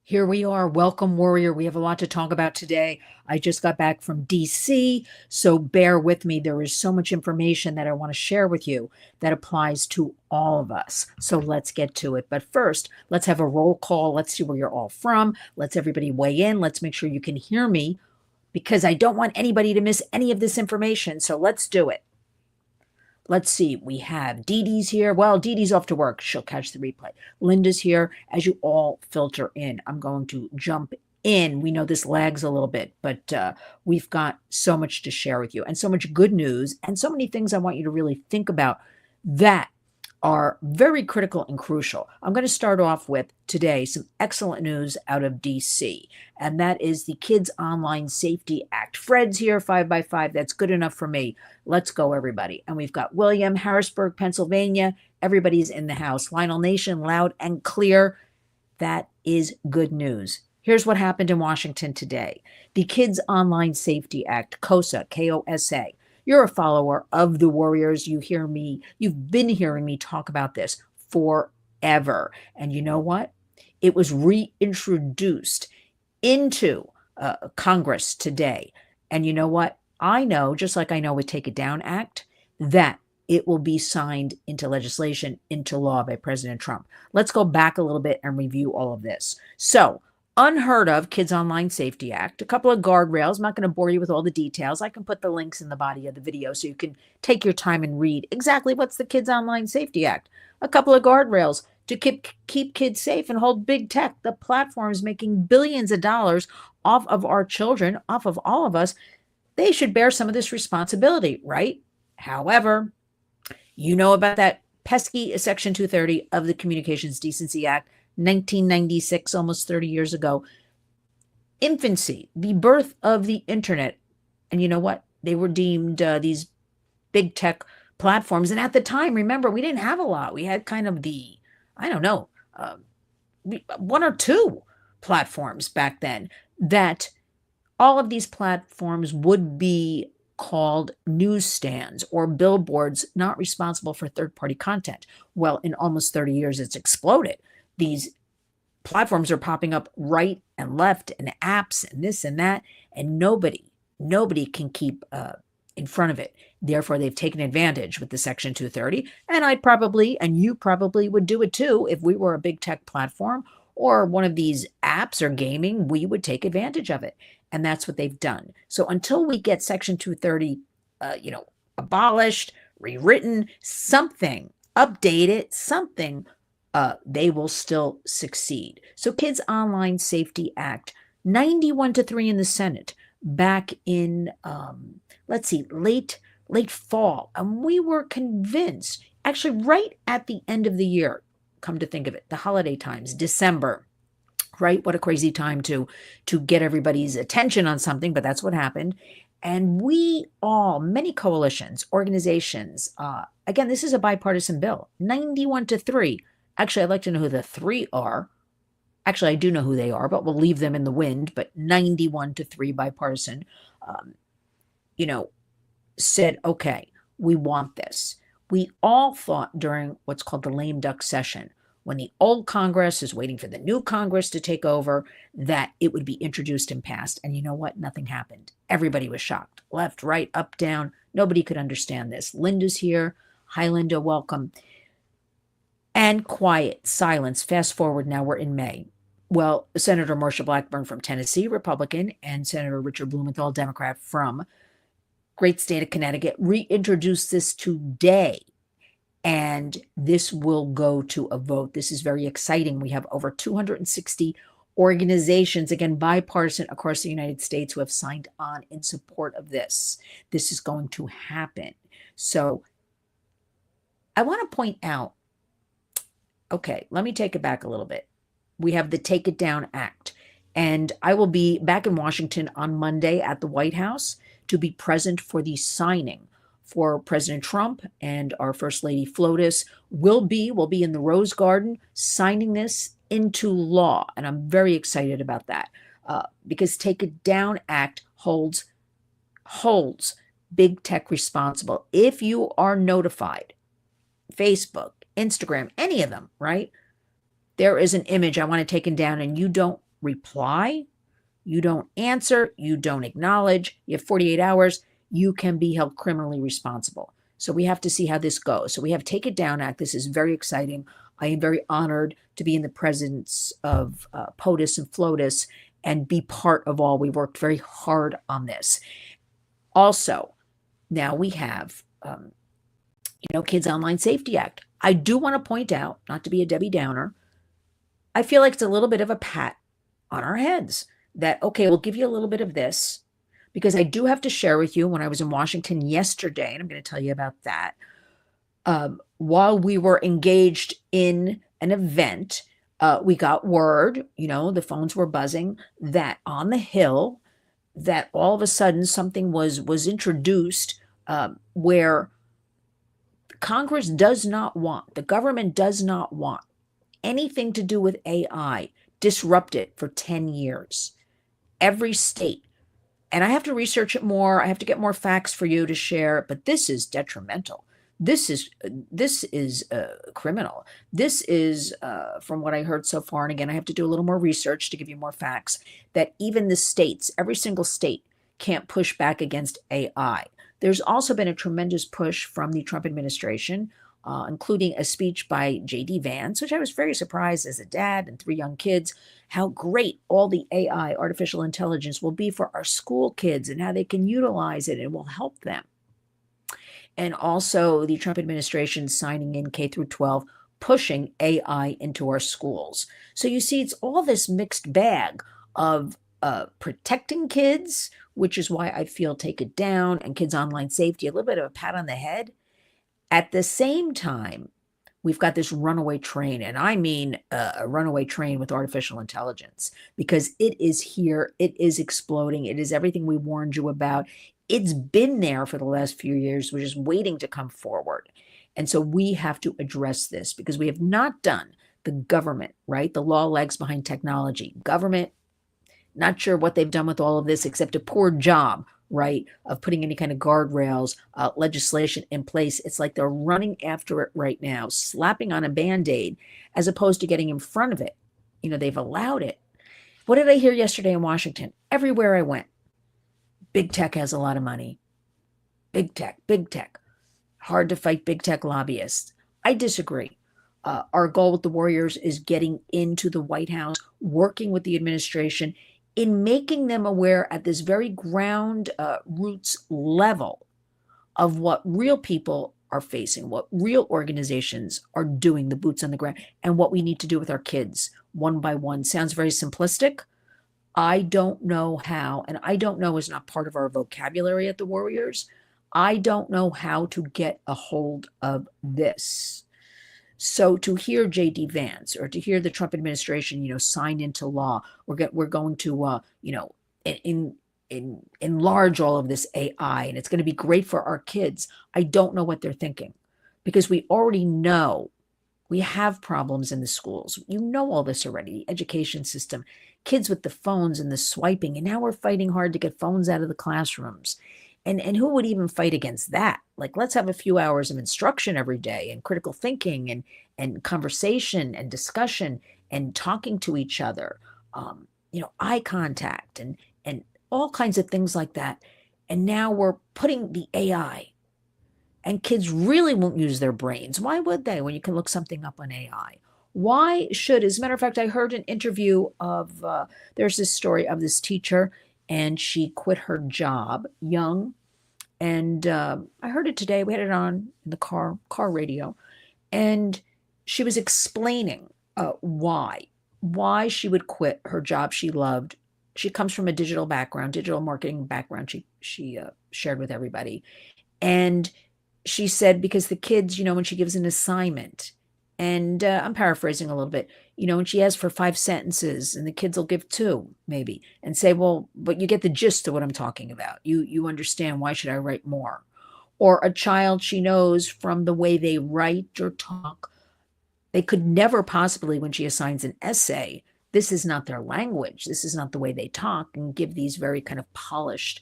Here we are. Welcome, Warrior. We have a lot to talk about today. I just got back from DC, so bear with me. There is so much information that I want to share with you that applies to all of us. So let's get to it. But first, let's have a roll call. Let's see where you're all from. Let's everybody weigh in. Let's make sure you can hear me because I don't want anybody to miss any of this information. So let's do it. Let's see. We have Dee Dee's here. Well, Dee Dee's off to work. She'll catch the replay. Linda's here. As you all filter in, I'm going to jump in. We know this lags a little bit, but we've got so much to share with you and so much good news and so many things I want you to really think about that are very critical and crucial. I'm going to start off with today some excellent news out of DC, and that is the Kids Online Safety Act. Fred's here, 5x5. That's good enough for me. Let's go, everybody. And we've got William, Harrisburg, Pennsylvania. Everybody's in the house. Lionel Nation, loud and clear. That is good news. Here's what happened in Washington today. The Kids Online Safety Act, KOSA, K-O-S-A. You're a follower of the Warriors. You've been hearing me talk about this forever. And you know what? It was reintroduced into Congress today. And you know what? I know, just like I know with Take It Down Act, that it will be signed into legislation, into law by President Trump. Let's go back a little bit and review all of this. So, unheard of Kids Online Safety Act, a couple of guardrails. I'm not going to bore you with all the details. I can put the links in the body of the video so you can take your time and read exactly what's the Kids Online Safety Act. A couple of guardrails to keep kids safe and hold big tech, the platforms making billions of dollars off of our children, off of all of us. They should bear some of this responsibility, right? However, you know about that pesky Section 230 of the Communications Decency Act, 1996, almost 30 years ago. Infancy, the birth of the internet. And you know what? They were deemed these big tech platforms. And at the time, remember, we didn't have a lot. We had kind of one or two platforms back then that all of these platforms would be called newsstands or billboards not responsible for third-party content. Well, in almost 30 years, it's exploded. These platforms are popping up right and left and apps and this and that, and nobody can keep in front of it. Therefore, they've taken advantage with the Section 230, and you probably would do it too if we were a big tech platform or one of these apps or gaming, we would take advantage of it. And that's what they've done. So until we get Section 230, abolished, rewritten, something, updated, something, they will still succeed. So Kids Online Safety Act, 91-3 in the Senate back in, late fall. And we were convinced, actually right at the end of the year, come to think of it, the holiday times, December, right? What a crazy time to get everybody's attention on something, but that's what happened. And many coalitions, organizations, again, this is a bipartisan bill, 91-3. Actually, I'd like to know who the three are. Actually, I do know who they are, but we'll leave them in the wind. But 91-3 bipartisan, said, okay, we want this. We all thought during what's called the lame duck session, when the old Congress is waiting for the new Congress to take over, that it would be introduced and passed. And you know what? Nothing happened. Everybody was shocked. Left, right, up, down. Nobody could understand this. Linda's here. Hi, Linda. Welcome. And quiet, silence. Fast forward, now we're in May. Well, Senator Marsha Blackburn from Tennessee, Republican, and Senator Richard Blumenthal, Democrat from great state of Connecticut, reintroduced this today. And this will go to a vote. This is very exciting. We have over 260 organizations, again, bipartisan across the United States, who have signed on in support of this. This is going to happen. So I want to point out, okay, let me take it back a little bit. We have the Take It Down Act, and I will be back in Washington on Monday at the White House to be present for the signing for President Trump, and our First Lady FLOTUS will be in the Rose Garden signing this into law. And I'm very excited about that because Take It Down Act holds big tech responsible. If you are notified, Facebook, Instagram, any of them, right? There is an image I want it taken down and you don't reply, you don't answer, you don't acknowledge, you have 48 hours, you can be held criminally responsible. So we have to see how this goes. So we have Take It Down Act. This is very exciting. I am very honored to be in the presence of POTUS and FLOTUS and be part of all. We worked very hard on this. Also, now we have, Kids Online Safety Act. I do want to point out, not to be a Debbie Downer, I feel like it's a little bit of a pat on our heads that, okay, we'll give you a little bit of this, because I do have to share with you when I was in Washington yesterday, and I'm going to tell you about that. While we were engaged in an event, we got word, the phones were buzzing, that on the Hill, that all of a sudden something was introduced where Congress does not want, the government does not want anything to do with AI disrupted for 10 years. Every state. And I have to research it more. I have to get more facts for you to share, but this is detrimental. This is criminal. This is, from what I heard so far, and again, I have to do a little more research to give you more facts, that even the states, every single state, can't push back against AI. There's also been a tremendous push from the Trump administration, including a speech by J.D. Vance, which I was very surprised as a dad and 3 young kids, how great all the AI, artificial intelligence, will be for our school kids and how they can utilize it and will help them. And also the Trump administration signing in K through 12, pushing AI into our schools. So you see, it's all this mixed bag of protecting kids, which is why I feel Take It Down and Kids Online Safety, a little bit of a pat on the head. At the same time, we've got this runaway train, and I mean a runaway train with artificial intelligence, because it is here, it is exploding, it is everything we warned you about. It's been there for the last few years. We're just waiting to come forward. And so we have to address this, because we have not done the government, right? The law lags behind technology. Government, not sure what they've done with all of this, except a poor job, right, of putting any kind of guardrails, legislation in place. It's like they're running after it right now, slapping on a Band-Aid, as opposed to getting in front of it. They've allowed it. What did I hear yesterday in Washington? Everywhere I went, big tech has a lot of money. Big tech, big tech. Hard to fight big tech lobbyists. I disagree. Our goal with the Warriors is getting into the White House, working with the administration, in making them aware at this very ground roots level of what real people are facing, what real organizations are doing, the boots on the ground, and what we need to do with our kids one by one. Sounds very simplistic. I don't know how, and I don't know is not part of our vocabulary at the Warriors. I don't know how to get a hold of this. So to hear J.D. Vance, or to hear the Trump administration, sign into law, we're going to, enlarge all of this AI, and it's going to be great for our kids. I don't know what they're thinking, because we already know we have problems in the schools. You know all this already. The education system, kids with the phones and the swiping, and now we're fighting hard to get phones out of the classrooms. And who would even fight against that? Like, let's have a few hours of instruction every day, and critical thinking, and conversation and discussion and talking to each other, eye contact and all kinds of things like that. And now we're putting the AI, and kids really won't use their brains. Why would they, when you can look something up on AI? Why should, as a matter of fact, I heard an interview of, there's this story of this teacher, and she quit her job young. And I heard it today. We had it on in the car radio. And she was explaining why she would quit her job she loved. She comes from a digital background, digital marketing background, she shared with everybody. And she said, because the kids, when she gives an assignment, and I'm paraphrasing a little bit, and she asks for 5 sentences, and the kids will give 2 maybe, and say, well, but you get the gist of what I'm talking about. You understand, why should I write more? Or a child, she knows from the way they write or talk, they could never possibly, when she assigns an essay, this is not their language, this is not the way they talk, and give these very kind of polished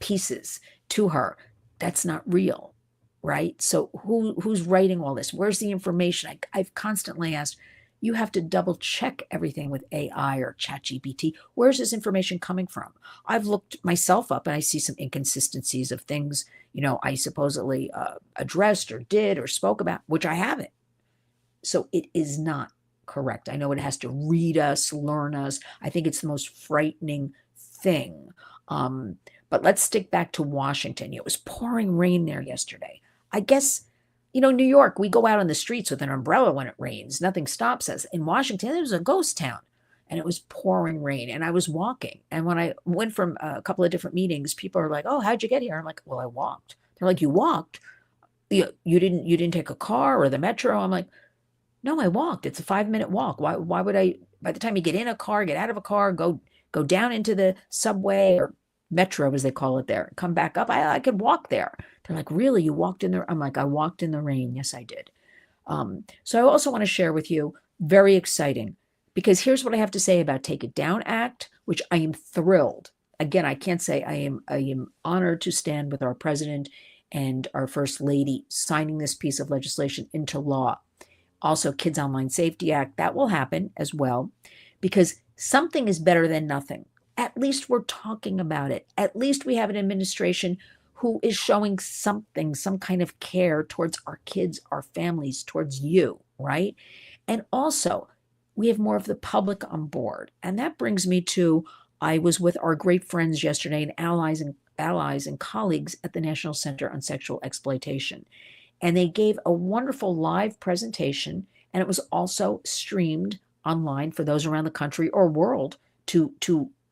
pieces to her. That's not real. Right? So who's writing all this? Where's the information? I've constantly asked, you have to double check everything with AI or ChatGPT. Where's this information coming from? I've looked myself up and I see some inconsistencies of things, I supposedly addressed or did or spoke about, which I haven't. So it is not correct. I know it has to read us, learn us. I think it's the most frightening thing. But let's stick back to Washington. It was pouring rain there yesterday. I guess, New York, we go out on the streets with an umbrella when it rains. Nothing stops us. In Washington, it was a ghost town and it was pouring rain. And I was walking. And when I went from a couple of different meetings, people are like, "Oh, how'd you get here?" I'm like, "Well, I walked." They're like, "You walked? You didn't take a car or the metro?" I'm like, "No, I walked. It's a 5-minute walk. Why would I, by the time you get in a car, get out of a car, go down into the subway or metro, as they call it there, come back up, I could walk there." They're like, "Really? You walked in there?" I'm like, "I walked in the rain." Yes, I did. So I also want to share with you, very exciting, because here's what I have to say about Take It Down Act, which I am thrilled. Again, I can't say I am honored to stand with our president and our first lady signing this piece of legislation into law. Also, Kids Online Safety Act, that will happen as well, because something is better than nothing. At least we're talking about it. At least we have an administration who is showing something, some kind of care towards our kids, our families, towards you, right? And also, we have more of the public on board. And that brings me to, I was with our great friends yesterday and allies and colleagues at the National Center on Sexual Exploitation. And they gave a wonderful live presentation, and it was also streamed online for those around the country or world to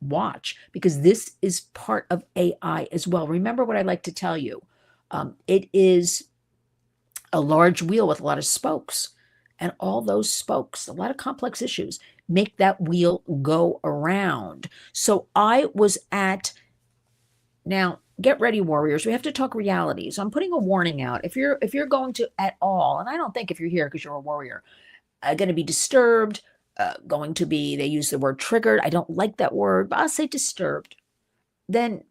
watch, because this is part of AI as well. Remember what I like to tell you. It is a large wheel with a lot of spokes, and all those spokes, a lot of complex issues, make that wheel go around. So I was now, get ready, warriors. We have to talk reality. So I'm putting a warning out. If you're going to at all, and I don't think if you're here because you're a warrior, going to be disturbed, going to be, they use the word triggered. I don't like that word, but I'll say disturbed. Then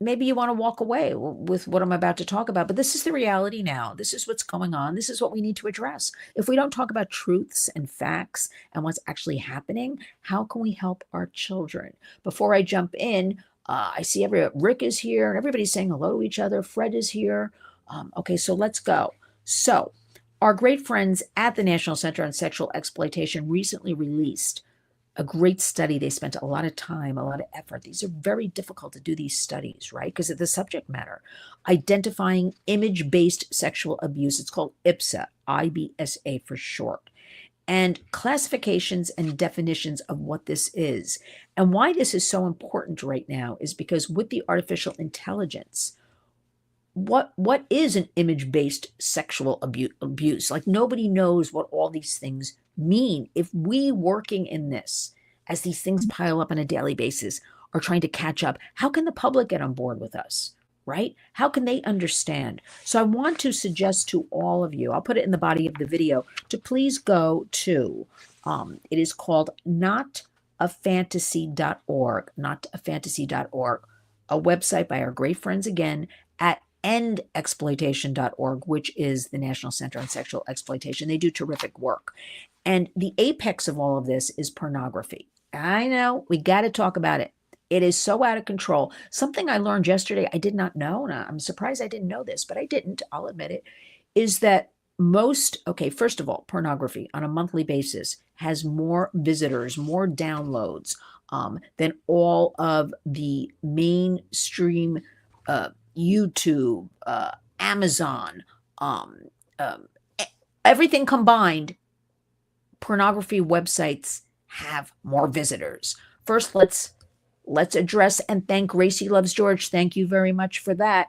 maybe you want to walk away with what I'm about to talk about. But this is the reality now. This is what's going on. This is what we need to address. If we don't talk about truths and facts and what's actually happening, how can we help our children? Before I jump in, I see Rick is here and everybody's saying hello to each other. Fred is here. Okay, so let's go. So our great friends at the National Center on Sexual Exploitation recently released a great study. They spent a lot of time, a lot of effort. These are very difficult to do, these studies, right? Because of the subject matter. Identifying image-based sexual abuse. It's called IBSA, IBSA for short. And classifications and definitions of what this is. And why this is so important right now is because with the artificial intelligence, what is an image-based sexual abuse? Like, nobody knows what all these things mean. If we working in this, as these things pile up on a daily basis, are trying to catch up, how can the public get on board with us, right? How can they understand? So I want to suggest to all of you, I'll put it in the body of the video, to please go to, it is called notafantasy.org, notafantasy.org, a website by our great friends again at endexploitation.org, which is the National Center on Sexual Exploitation. They do terrific work. And the apex of all of this is pornography. I know, we got to talk about it. It is so out of control. Something I learned yesterday, I did not know, and I'm surprised I didn't know this, but I didn't, I'll admit it, is that first of all, pornography on a monthly basis has more visitors, more downloads than all of the mainstream YouTube, Amazon, everything combined. Pornography websites have more visitors. First, let's address and thank Gracie Loves George. Thank you very much for that.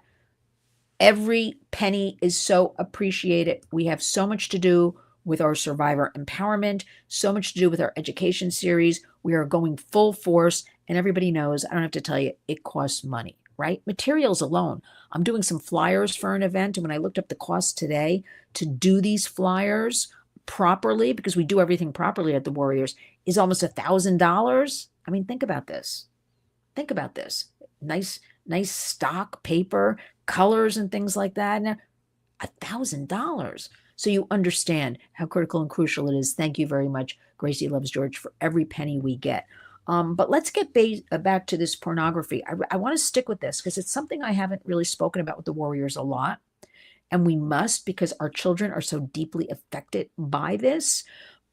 Every penny is so appreciated. We have so much to do with our survivor empowerment, so much to do with our education series. We are going full force, and everybody knows, I don't have to tell you, it costs money, right? Materials alone. I'm doing some flyers for an event, and when I looked up the cost today to do these flyers properly, because we do everything properly at the Warriors, is almost $1,000. I mean, think about this. Think about this. Nice stock paper, colors and things like that. Now, $1,000. So you understand how critical and crucial it is. Thank you very much, Gracie Loves George, for every penny we get. But let's get back to this pornography. I want to stick with this because it's something I haven't really spoken about with the Warriors a lot. And we must, because our children are so deeply affected by this.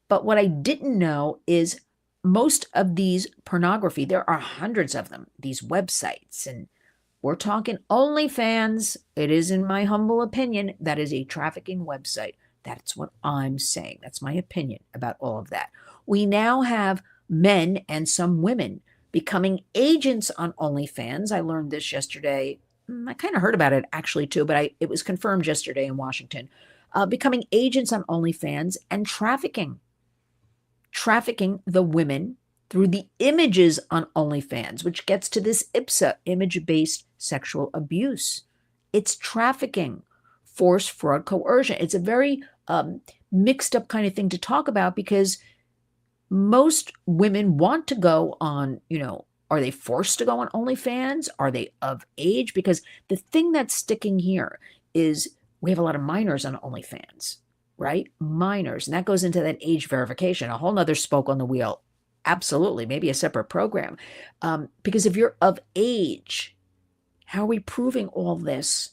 But what I didn't know is most of these pornography, there are hundreds of them, these websites, and we're talking OnlyFans. It is, in my humble opinion, that is a trafficking website. That's what I'm saying. That's my opinion about all of that. We now have men and some women becoming agents on OnlyFans. I learned this yesterday. I kind of heard about it actually too, but it was confirmed yesterday in Washington. Becoming agents on OnlyFans and trafficking the women through the images on OnlyFans, which gets to this IPSA, image-based sexual abuse. It's trafficking, force, fraud, coercion. It's a very mixed up kind of thing to talk about because most women want to go on, are they forced to go on OnlyFans? Are they of age? Because the thing that's sticking here is we have a lot of minors on OnlyFans, right? Minors. And that goes into that age verification, a whole nother spoke on the wheel. Absolutely. Maybe a separate program. Because if you're of age, how are we proving all this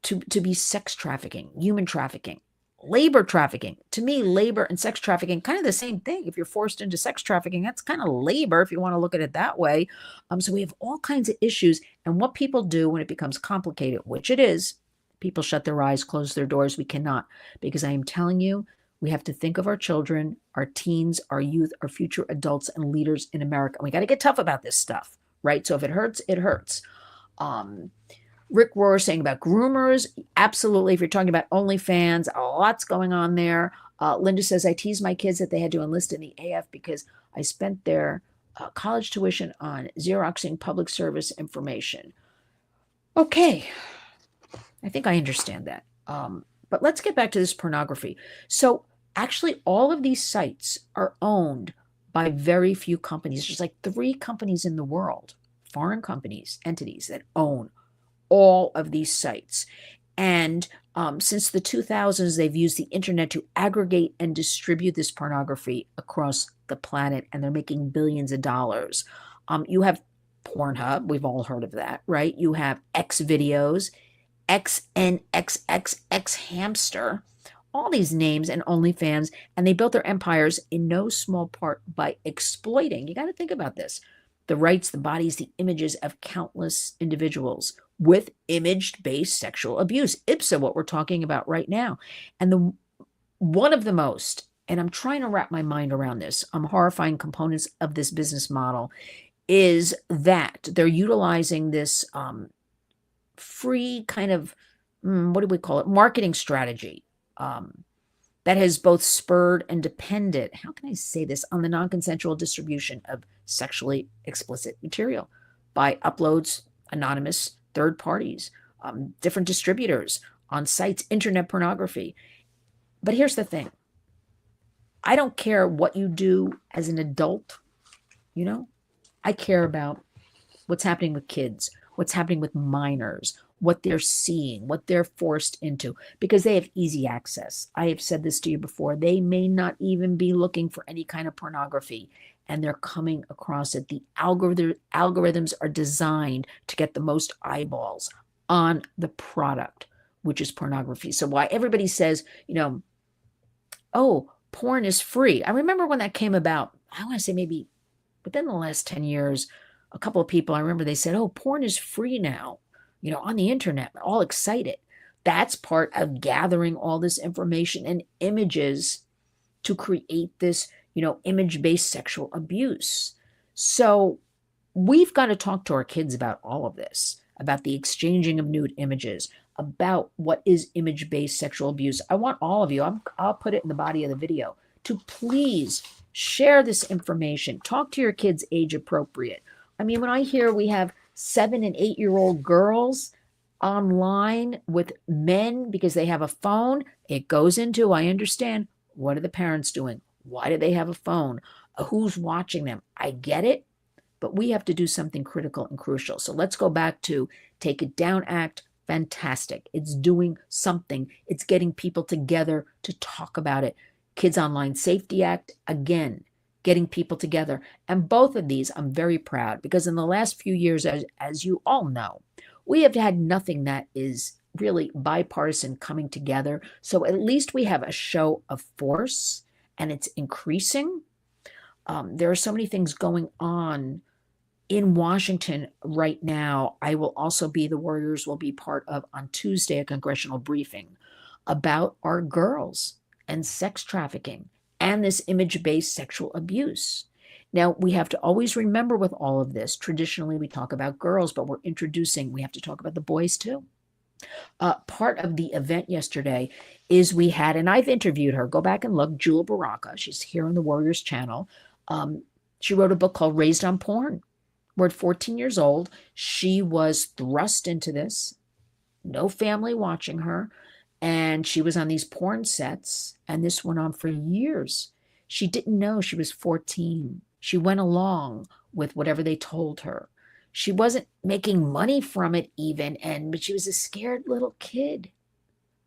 to be sex trafficking, human trafficking, labor trafficking? To me, labor and sex trafficking, kind of the same thing. If you're forced into sex trafficking, that's kind of labor if you want to look at it that way. So we have all kinds of issues. And what people do when it becomes complicated, which it is, people shut their eyes, close their doors. We cannot, because I am telling you, we have to think of our children, our teens, our youth, our future adults and leaders in America. We got to get tough about this stuff, right? So if it hurts, it hurts. Rick Rohr saying about groomers. Absolutely. If you're talking about OnlyFans, a lot's going on there. Linda says, I tease my kids that they had to enlist in the AF because I spent their college tuition on Xeroxing public service information. Okay. I think I understand that. But let's get back to this pornography. So actually, all of these sites are owned by very few companies. There's like 3 companies in the world, foreign companies, entities that own all of these sites. And since the 2000s, they've used the internet to aggregate and distribute this pornography across the planet, and they're making billions of dollars. You have Pornhub. We've all heard of that, right? You have X videos, XNXXX Hamster, all these names, and OnlyFans, and they built their empires in no small part by exploiting, you got to think about this, the rights, the bodies, the images of countless individuals with image-based sexual abuse. IPSA, what we're talking about right now. And one of the most, and I'm trying to wrap my mind around this, horrifying components of this business model is that they're utilizing this free kind of, what do we call it, marketing strategy that has both spurred and depended, how can I say this, on the non-consensual distribution of sexually explicit material by uploads, anonymous third parties, different distributors on sites, internet pornography. But here's the thing. I don't care what you do as an adult, I care about what's happening with kids, what's happening with minors, what they're seeing, what they're forced into, because they have easy access. I have said this to you before. They may not even be looking for any kind of pornography, and they're coming across it. The algorithms are designed to get the most eyeballs on the product, which is pornography. So why everybody says, oh, porn is free. I remember when that came about, I want to say maybe within the last 10 years, a couple of people, I remember they said, oh, porn is free now, on the internet, all excited. That's part of gathering all this information and images to create this, image-based sexual abuse. So we've got to talk to our kids about all of this, about the exchanging of nude images, about what is image-based sexual abuse. I want all of you, I'll put it in the body of the video, to please share this information. Talk to your kids age appropriate. I mean, when I hear we have 7 and 8-year-old girls online with men because they have a phone, it goes into, I understand, what are the parents doing? Why do they have a phone? Who's watching them? I get it, but we have to do something critical and crucial. So let's go back to Take It Down Act, Fantastic. It's doing something. It's getting people together to talk about it. Kids Online Safety Act, again, getting people together. And both of these, I'm very proud because in the last few years, as you all know, we have had nothing that is really bipartisan coming together. So at least we have a show of force and it's increasing. There are so many things going on in Washington right now. I will also be, the Warriors will be part of on Tuesday a congressional briefing about our girls and sex trafficking and this image-based sexual abuse. Now, we have to always remember with all of this, traditionally we talk about girls, but we have to talk about the boys too. Part of the event yesterday is we had, and I've interviewed her, go back and look, Jewel Baraka, she's here on the Warriors channel. She wrote a book called Raised on Porn. We're at 14 years old. She was thrust into this, no family watching her, and she was on these porn sets, and this went on for years. She didn't know she was 14. She went along with whatever they told her. She wasn't making money from it even, but she was a scared little kid,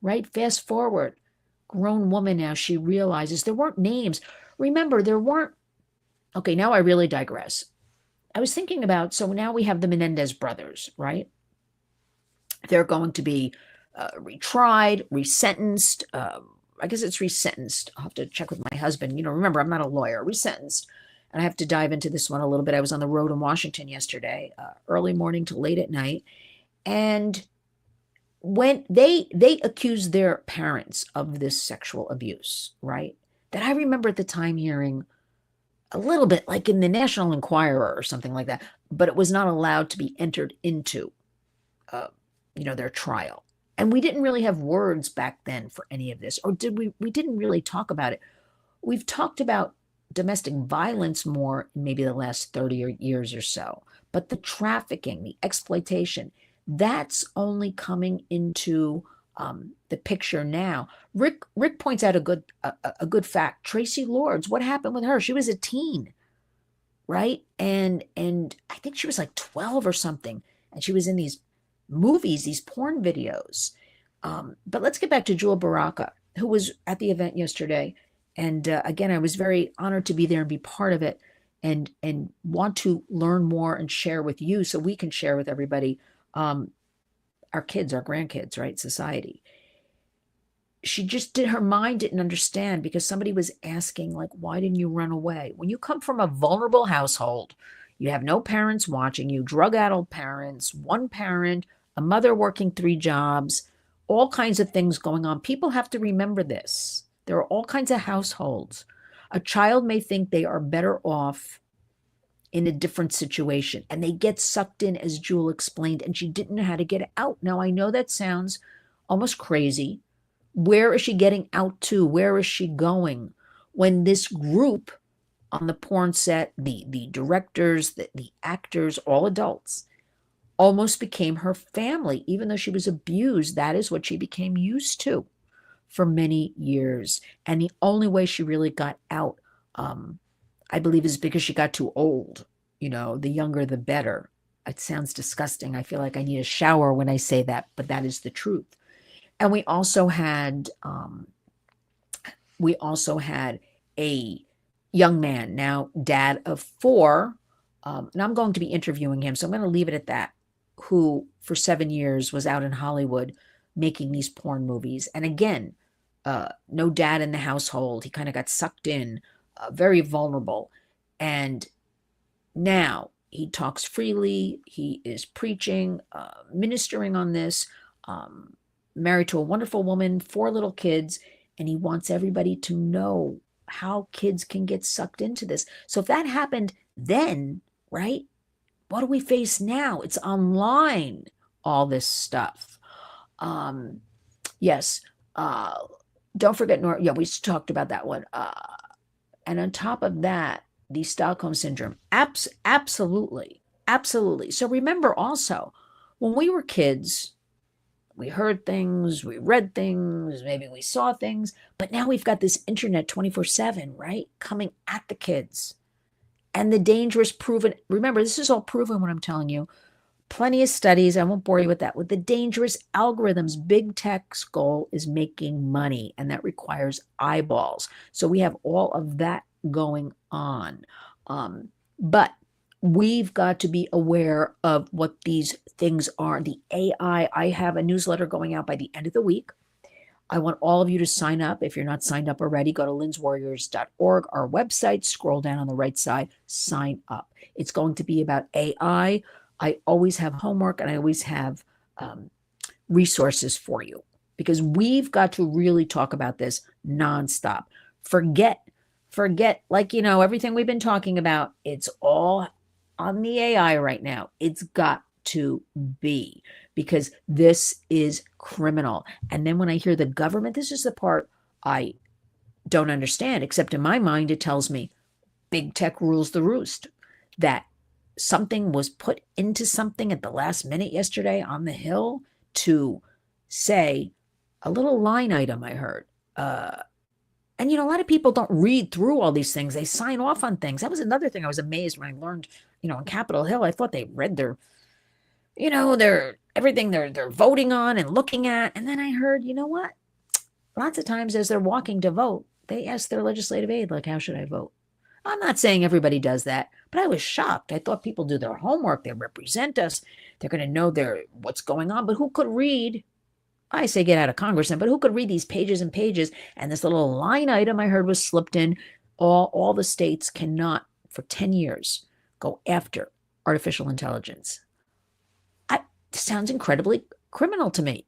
right? Fast forward, grown woman now, she realizes there weren't names. Remember, there weren't, okay, now I really digress. I was thinking about, so now we have the Menendez brothers, right? They're going to be retried, resentenced. I guess it's resentenced. I'll have to check with my husband. Remember, I'm not a lawyer. Resentenced. And I have to dive into this one a little bit. I was on the road in Washington yesterday, early morning to late at night. And when they accused their parents of this sexual abuse, right? That I remember at the time hearing a little bit like in the National Enquirer or something like that, but it was not allowed to be entered into, their trial. And we didn't really have words back then for any of this, or did we? We didn't really talk about it. We've talked about domestic violence more in maybe the last 30 years or so, but the trafficking, the exploitation, that's only coming into the picture now. Rick points out a good fact. Tracy Lords, what happened with her? She was a teen, right? And I think she was like 12 or something, and she was in these movies, these porn videos. But let's get back to Jewel Baraka, who was at the event yesterday. And again, I was very honored to be there and be part of it, and want to learn more and share with you so we can share with everybody, our kids, our grandkids, right? Society. Her mind didn't understand because somebody was asking, like, why didn't you run away? When you come from a vulnerable household, you have no parents watching you, drug-addled parents, one parent, a mother working 3 jobs, all kinds of things going on. People have to remember this. There are all kinds of households. A child may think they are better off in a different situation, and they get sucked in, as Jewel explained, and she didn't know how to get out. Now, I know that sounds almost crazy. Where is she getting out to? Where is she going? When this group on the porn set, the directors, the actors, all adults, almost became her family. Even though she was abused, that is what she became used to for many years. And the only way she really got out, I believe, is because she got too old. The younger, the better. It sounds disgusting. I feel like I need a shower when I say that, but that is the truth. And we also had a young man, now dad of 4, and I'm going to be interviewing him, so I'm going to leave it at that, who for 7 years was out in Hollywood making these porn movies. And again, no dad in the household. He kind of got sucked in, very vulnerable. And now he talks freely. He is preaching, ministering on this, married to a wonderful woman, 4 little kids, and he wants everybody to know how kids can get sucked into this. So if that happened then, right, what do we face now? It's online, all this stuff. Yes. Don't forget, we talked about that one. And on top of that, the Stockholm Syndrome. Absolutely. Absolutely. So remember also, when we were kids, we heard things, we read things, maybe we saw things, but now we've got this internet 24/7, right? Coming at the kids. And the dangerous proven, remember, this is all proven what I'm telling you, Plenty of studies. I won't bore you with that. With the dangerous algorithms, big tech's goal is making money, and that requires eyeballs. So we have all of that going on. But we've got to be aware of what these things are. The AI, I have a newsletter going out by the end of the week. I want all of you to sign up. If you're not signed up already, go to linswarriors.org, our website, scroll down on the right side, sign up. It's going to be about AI. I always have homework and I always have resources for you because we've got to really talk about this nonstop. Forget, like, everything we've been talking about, it's all on the AI right now. It's got to be, because this is criminal. And then when I hear the government, this is the part I don't understand, except in my mind, it tells me big tech rules the roost, that something was put into something at the last minute yesterday on the Hill to say a little line item I heard. And, a lot of people don't read through all these things. They sign off on things. That was another thing I was amazed when I learned, on Capitol Hill. I thought they read their everything they're voting on and looking at. And then I heard, what? Lots of times as they're walking to vote, they ask their legislative aide, like, how should I vote? I'm not saying everybody does that, but I was shocked. I thought people do their homework. They represent us. They're going to know what's going on. But who could read? I say get out of Congress then, but who could read these pages and pages? And this little line item I heard was slipped in. All the states cannot, for 10 years, go after artificial intelligence. Sounds incredibly criminal to me.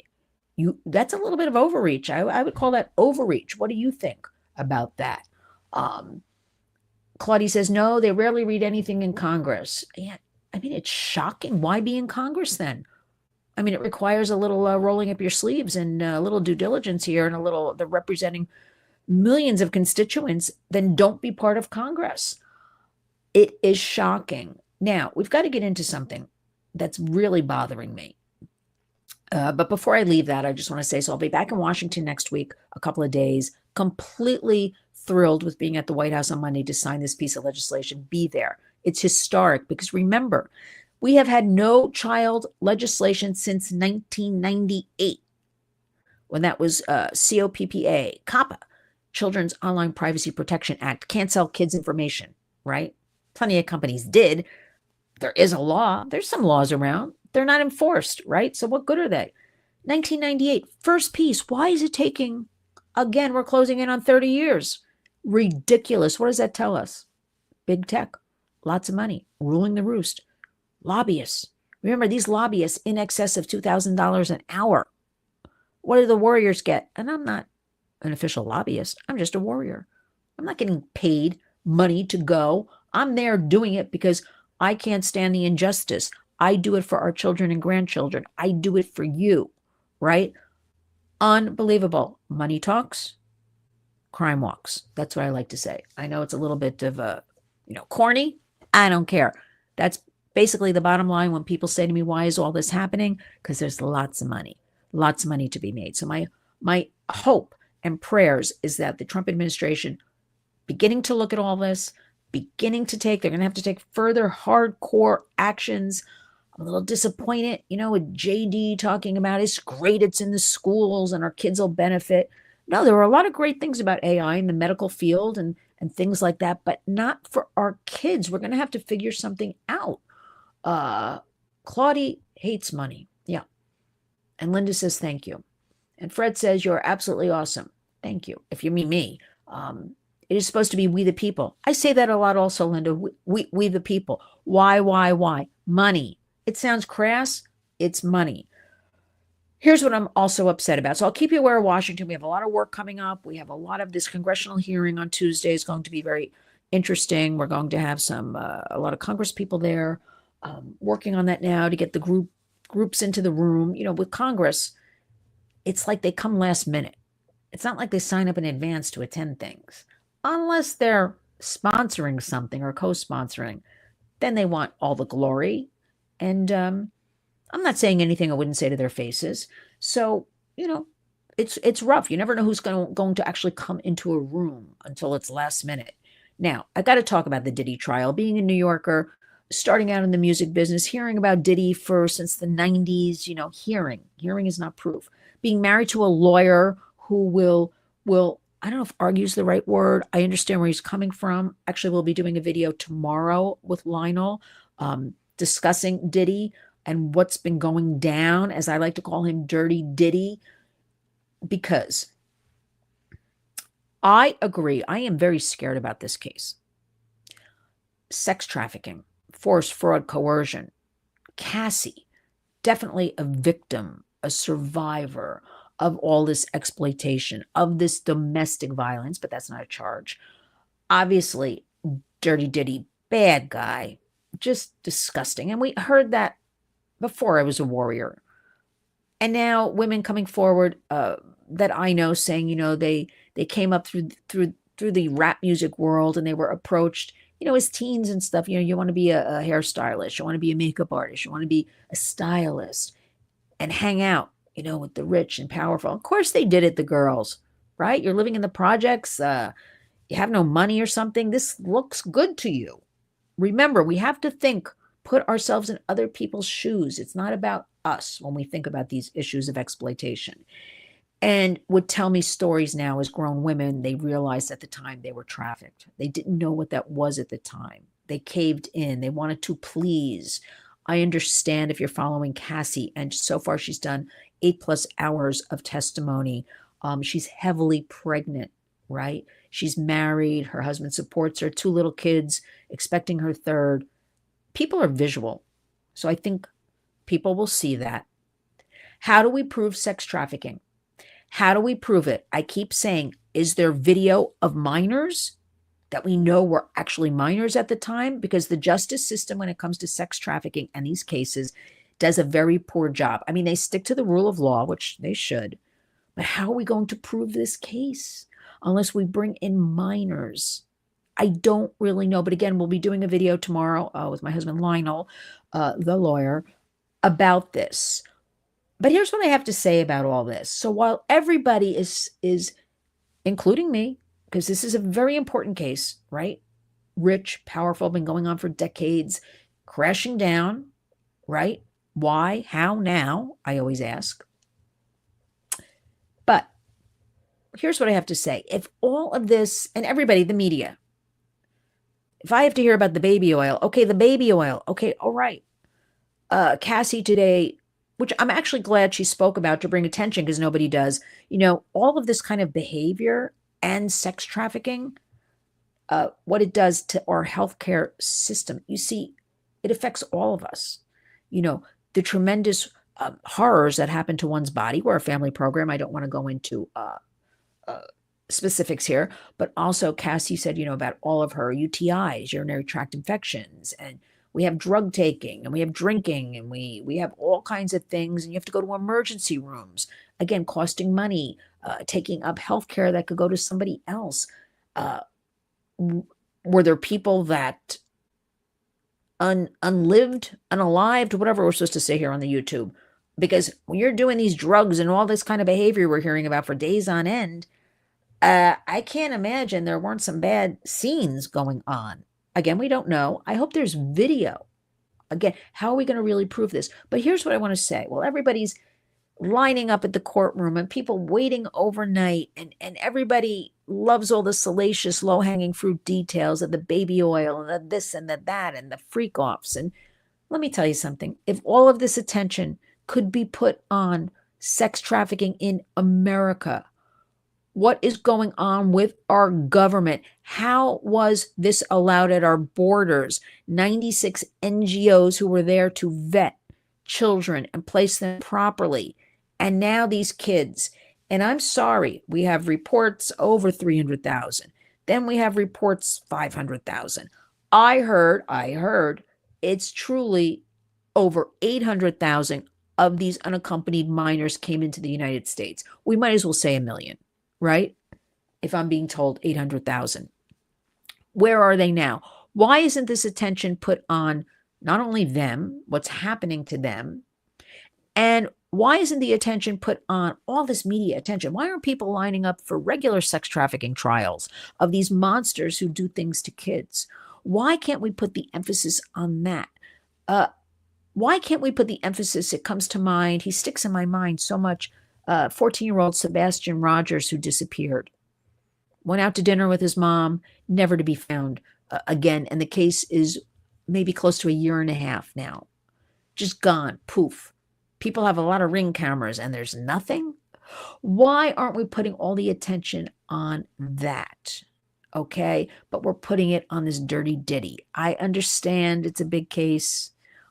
That's a little bit of overreach. I would call that overreach. What do you think about that? Claudia says, no, they rarely read anything in Congress. Yeah, it's shocking. Why be in Congress then? It requires a little rolling up your sleeves and a little due diligence here and they're representing millions of constituents. Then don't be part of Congress. It is shocking. Now, we've got to get into something that's really bothering me. But before I leave that, I just want to say, so I'll be back in Washington next week, a couple of days, completely thrilled with being at the White House on Monday to sign this piece of legislation. Be there. It's historic because remember, we have had no child legislation since 1998 when that was COPPA, Children's Online Privacy Protection Act. Can't sell kids information, right? Plenty of companies did. There is a law. There's some laws around. They're not enforced, right? So what good are they? 1998, first piece. Why is it taking, again, we're closing in on 30 years. Ridiculous. What does that tell us? Big tech, lots of money, ruling the roost. Lobbyists. Remember, these lobbyists in excess of $2,000 an hour. What do the warriors get? And I'm not an official lobbyist. I'm just a warrior. I'm not getting paid money to go. I'm there doing it because I can't stand the injustice. I do it for our children and grandchildren. I do it for you, right? Unbelievable. Money talks, crime walks. That's what I like to say. I know it's a little bit of a, corny. I don't care. That's basically the bottom line when people say to me, why is all this happening? Because there's lots of money to be made. So my hope and prayers is that the Trump administration beginning to look at all this, they're going to have to take further hardcore actions. I'm a little disappointed, with JD talking about it's great, it's in the schools and our kids will benefit. No, there were a lot of great things about AI in the medical field and things like that, but not for our kids. We're going to have to figure something out. Claudia hates money. Yeah. And Linda says, thank you. And Fred says, you're absolutely awesome. Thank you. If you mean me, it is supposed to be we the people. I say that a lot also, Linda. We the people. Why? Money. It sounds crass. It's money. Here's what I'm also upset about. So I'll keep you aware of Washington. We have a lot of work coming up. We have a lot of this congressional hearing on Tuesday is going to be very interesting. We're going to have a lot of Congress people there working on that now to get the groups into the room. With Congress, it's like they come last minute. It's not like they sign up in advance to attend things. Unless they're sponsoring something or co-sponsoring, then they want all the glory. And I'm not saying anything I wouldn't say to their faces. So, it's rough. You never know who's going to actually come into a room until it's last minute. Now, I got to talk about the Diddy trial. Being a New Yorker, starting out in the music business, hearing about Diddy for since the 90s, hearing is not proof. Being married to a lawyer who will I don't know if argue is the right word. I understand where he's coming from. Actually, we'll be doing a video tomorrow with Lionel discussing Diddy and what's been going down, as I like to call him, Dirty Diddy, because I agree. I am very scared about this case. Sex trafficking, force, fraud, coercion. Cassie, definitely a victim, a survivor of all this exploitation, of this domestic violence, but that's not a charge. Obviously, Dirty Diddy, bad guy, just disgusting. And we heard that before I was a warrior. And now women coming forward that I know saying, they came up through the rap music world and they were approached, as teens and stuff. You want to be a hairstylist, you want to be a makeup artist, you want to be a stylist and hang out, with the rich and powerful. Of course they did it, the girls, right? You're living in the projects, you have no money or something. This looks good to you. Remember, we have to put ourselves in other people's shoes. It's not about us when we think about these issues of exploitation. And would tell me stories now as grown women. They realized at the time they were trafficked. They didn't know what that was at the time. They caved in. They wanted to please. I understand if you're following Cassie, and so far she's done 8+ hours of testimony. She's heavily pregnant, right? She's married. Her husband supports her, 2 little kids, expecting her third. People are visual. So I think people will see that. How do we prove sex trafficking? How do we prove it? I keep saying, is there video of minors that we know were actually minors at the time? Because the justice system, when it comes to sex trafficking and these cases, does a very poor job. I mean, they stick to the rule of law, which they should. But how are we going to prove this case unless we bring in minors? I don't really know. But again, we'll be doing a video tomorrow with my husband Lionel, the lawyer, about this. But here's what I have to say about all this. So while everybody is including me, because this is a very important case, right? Rich, powerful, been going on for decades, crashing down, right? Why? How now? I always ask. But here's what I have to say. If all of this, and everybody, the media, if I have to hear about the baby oil, okay, the baby oil, okay, all right. Cassie today, which I'm actually glad she spoke about to bring attention because nobody does, all of this kind of behavior and sex trafficking, what it does to our healthcare system. You see, it affects all of us. The tremendous horrors that happen to one's body. We're a family program. I don't want to go into specifics here, but also Cassie said, about all of her UTIs, urinary tract infections, and we have drug taking and we have drinking and we have all kinds of things, and you have to go to emergency rooms, again, costing money, taking up healthcare that could go to somebody else. Were there people that unalived, whatever we're supposed to say here on the YouTube? Because when you're doing these drugs and all this kind of behavior we're hearing about for days on end, I can't imagine there weren't some bad scenes going on. Again, we don't know. I hope there's video. Again, how are we going to really prove this? But here's what I want to say. Well, everybody's lining up at the courtroom and people waiting overnight, and everybody loves all the salacious, low-hanging fruit details of the baby oil and the this and the that and the freak-offs. And let me tell you something. If all of this attention could be put on sex trafficking in America, what is going on with our government? How was this allowed at our borders? 96 NGOs who were there to vet children and place them properly. And now these kids, and I'm sorry, we have reports over 300,000. Then we have reports 500,000. I heard it's truly over 800,000 of these unaccompanied minors came into the United States. We might as well say 1 million. Right? If I'm being told 800,000. Where are they now? Why isn't this attention put on not only them, what's happening to them, and why isn't the attention put on all this media attention? Why aren't people lining up for regular sex trafficking trials of these monsters who do things to kids? Why can't we put the emphasis on that? Uh, why can't we put the emphasis? It comes to mind. He sticks in my mind so much. 14-year-old Sebastian Rogers, who disappeared, went out to dinner with his mom, never to be found again. And the case is maybe close to a year and a half now. Just gone, poof. People have a lot of Ring cameras and there's nothing. Why aren't we putting all the attention on that? Okay, but we're putting it on this dirty ditty. I understand it's a big case.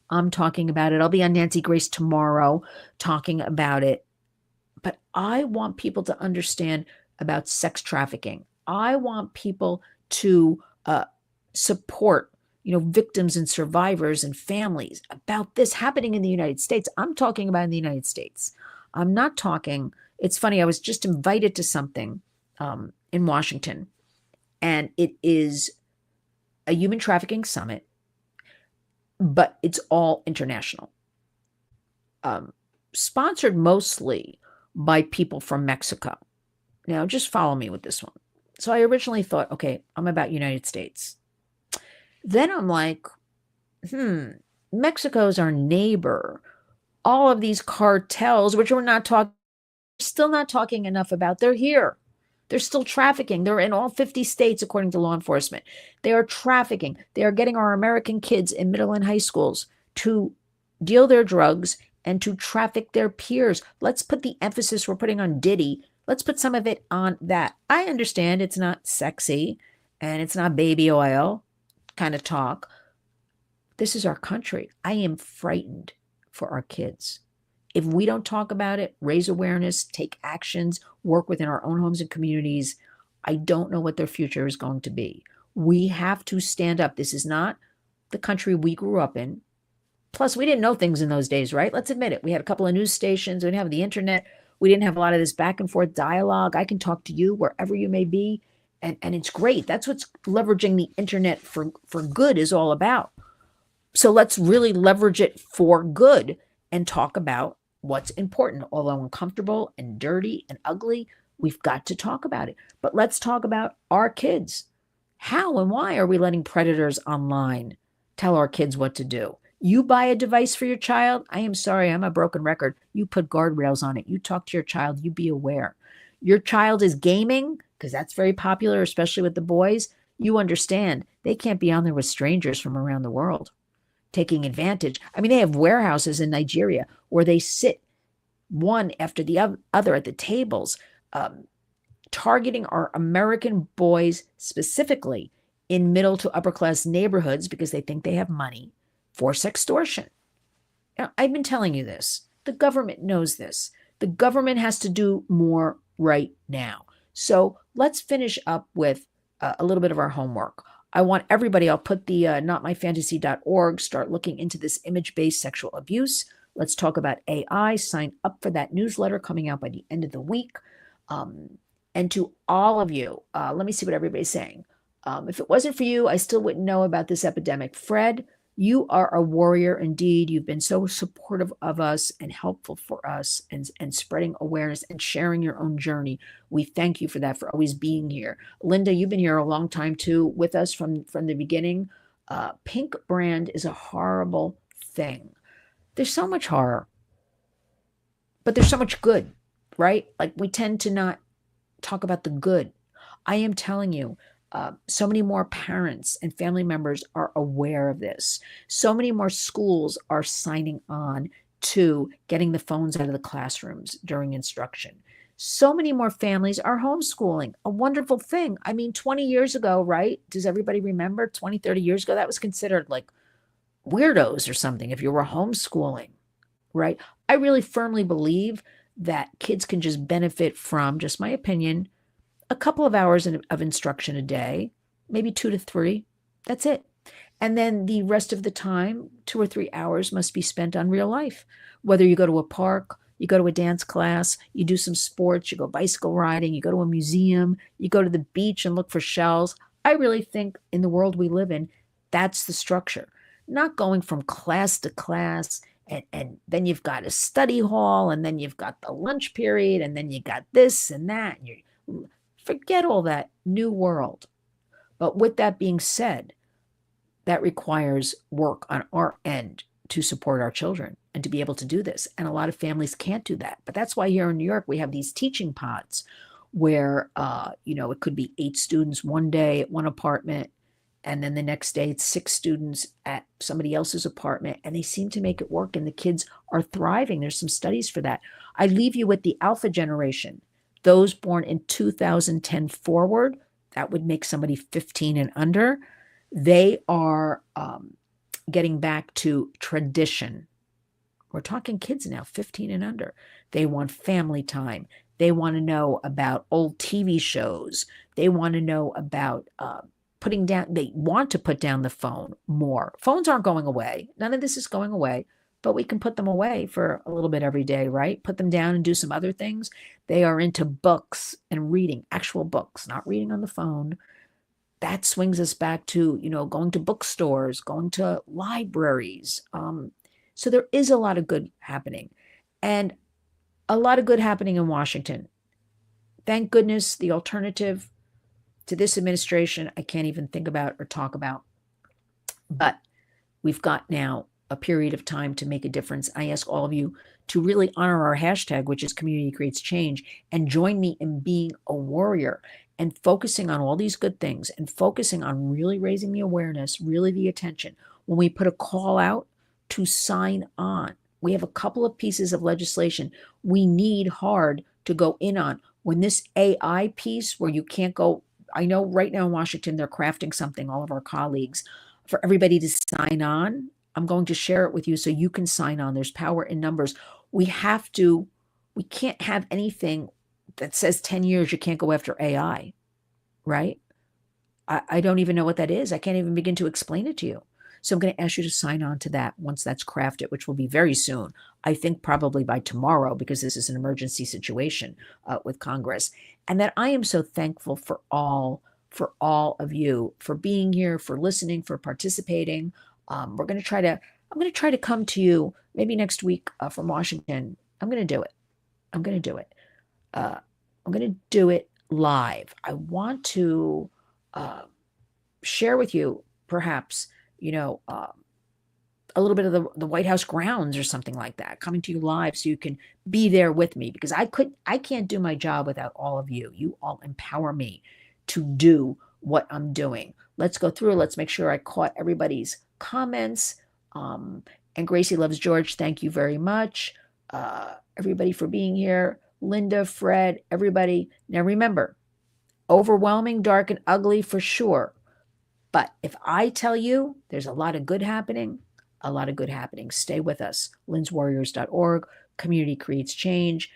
I'm talking about it. I'll be on Nancy Grace tomorrow talking about it. But I want people to understand about sex trafficking. I want people to support, victims and survivors and families about this happening in the United States. I'm talking about in the United States. I'm not talking. It's funny. I was just invited to something in Washington, and it is a human trafficking summit, but it's all international. Sponsored mostly by people from Mexico. Now, just follow me with this one. So I originally thought, okay, I'm about United States. Then I'm like, Mexico's our neighbor. All of these cartels, which we're still not talking enough about, they're here. They're still trafficking. They're in all 50 states, according to law enforcement. They are trafficking. They are getting our American kids in middle and high schools to deal their drugs and to traffic their peers. Let's put the emphasis we're putting on Diddy. Let's put some of it on that. I understand it's not sexy and it's not baby oil kind of talk. This is our country. I am frightened for our kids. If we don't talk about it, raise awareness, take actions, work within our own homes and communities, I don't know what their future is going to be. We have to stand up. This is not the country we grew up in. Plus, we didn't know things in those days, right? Let's admit it. We had a couple of news stations. We didn't have the internet. We didn't have a lot of this back and forth dialogue. I can talk to you wherever you may be. And it's great. That's what's leveraging the internet for good is all about. So let's really leverage it for good and talk about what's important. Although uncomfortable and dirty and ugly, we've got to talk about it. But let's talk about our kids. How and why are we letting predators online tell our kids what to do? You buy a device for your child. I am sorry, I'm a broken record. You put guardrails on it. You talk to your child. You be aware. Your child is gaming, because that's very popular, especially with the boys. You understand they can't be on there with strangers from around the world taking advantage. I mean, they have warehouses in Nigeria where they sit one after the other at the tables, targeting our American boys specifically in middle to upper class neighborhoods because they think they have money for sextortion. Now, I've been telling you this. The government knows this. The government has to do more right now. So let's finish up with a little bit of our homework. I want everybody, I'll put the notmyfantasy.org, start looking into this image-based sexual abuse. Let's talk about AI. Sign up for that newsletter coming out by the end of the week. And to all of you, let me see what everybody's saying. If it wasn't for you, I still wouldn't know about this epidemic. Fred, you are a warrior indeed. You've been so supportive of us and helpful for us and spreading awareness and sharing your own journey. We thank you for that, for always being here. Linda, you've been here a long time too with us from the beginning. Pink brand is a horrible thing. There's so much horror, but there's so much good, right? Like we tend to not talk about the good. I am telling you, so many more parents and family members are aware of this. So many more schools are signing on to getting the phones out of the classrooms during instruction. So many more families are homeschooling, a wonderful thing. I mean, 20 years ago, right? Does everybody remember 20, 30 years ago? That was considered like weirdos or something if you were homeschooling, right? I really firmly believe that kids can just benefit from, just my opinion, a couple of hours of instruction a day, maybe 2 to 3. That's it. And then the rest of the time, 2 or 3 hours must be spent on real life. Whether you go to a park, you go to a dance class, you do some sports, you go bicycle riding, you go to a museum, you go to the beach and look for shells. I really think in the world we live in, that's the structure. Not going from class to class and then you've got a study hall and then you've got the lunch period and then you got this and that. And forget all that new world. But with that being said, that requires work on our end to support our children and to be able to do this. And a lot of families can't do that. But that's why here in New York, we have these teaching pods where, it could be 8 students one day at one apartment, and then the next day it's 6 students at somebody else's apartment, and they seem to make it work, and the kids are thriving. There's some studies for that. I leave you with the alpha generation, those born in 2010 forward. That would make somebody 15 and under. They are getting back to tradition. We're talking kids now, 15 and under. They want family time. They want to know about old TV shows. They want to know about they want to put down the phone more. Phones aren't going away. None of this is going away, but we can put them away for a little bit every day, right? Put them down and do some other things. They are into books and reading, actual books, not reading on the phone. That swings us back to, going to bookstores, going to libraries. So there is a lot of good happening, and a lot of good happening in Washington. Thank goodness the alternative to this administration, I can't even think about or talk about. But we've got now a period of time to make a difference. I ask all of you to really honor our hashtag, which is Community Creates Change, and join me in being a warrior and focusing on all these good things and focusing on really raising the awareness, really the attention. When we put a call out to sign on, we have a couple of pieces of legislation we need hard to go in on. When this AI piece where you can't go, I know right now in Washington, they're crafting something, all of our colleagues, for everybody to sign on. I'm going to share it with you so you can sign on. There's power in numbers. We can't have anything that says 10 years you can't go after AI, right? I don't even know what that is. I can't even begin to explain it to you. So I'm going to ask you to sign on to that once that's crafted, which will be very soon. I think probably by tomorrow, because this is an emergency situation with Congress. And that I am so thankful for all of you, for being here, for listening, for participating. I'm going to try to come to you maybe next week from Washington. I'm going to do it. I'm going to do it live. I want to share with you perhaps, a little bit of the White House grounds or something like that, coming to you live so you can be there with me, because I can't do my job without all of you. You all empower me to do what I'm doing. Let's go through. Let's make sure I caught everybody's comments. And Gracie Loves George, thank you very much. Everybody for being here. Linda, Fred, everybody. Now remember, overwhelming, dark, and ugly for sure. But if I tell you there's a lot of good happening, stay with us. linswarriors.org, Community Creates Change.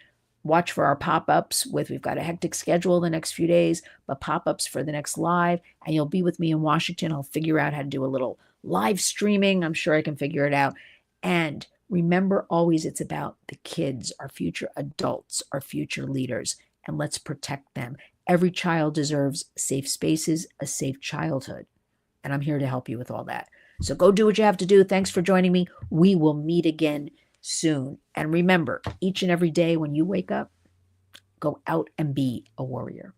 Watch for our pop-ups we've got a hectic schedule the next few days, but pop-ups for the next live, and you'll be with me in Washington. I'll figure out how to do a little live streaming. I'm sure I can figure it out. And remember always, it's about the kids, our future adults, our future leaders, and let's protect them. Every child deserves safe spaces, a safe childhood. And I'm here to help you with all that. So go do what you have to do. Thanks for joining me. We will meet again soon. And remember, each and every day when you wake up, go out and be a warrior.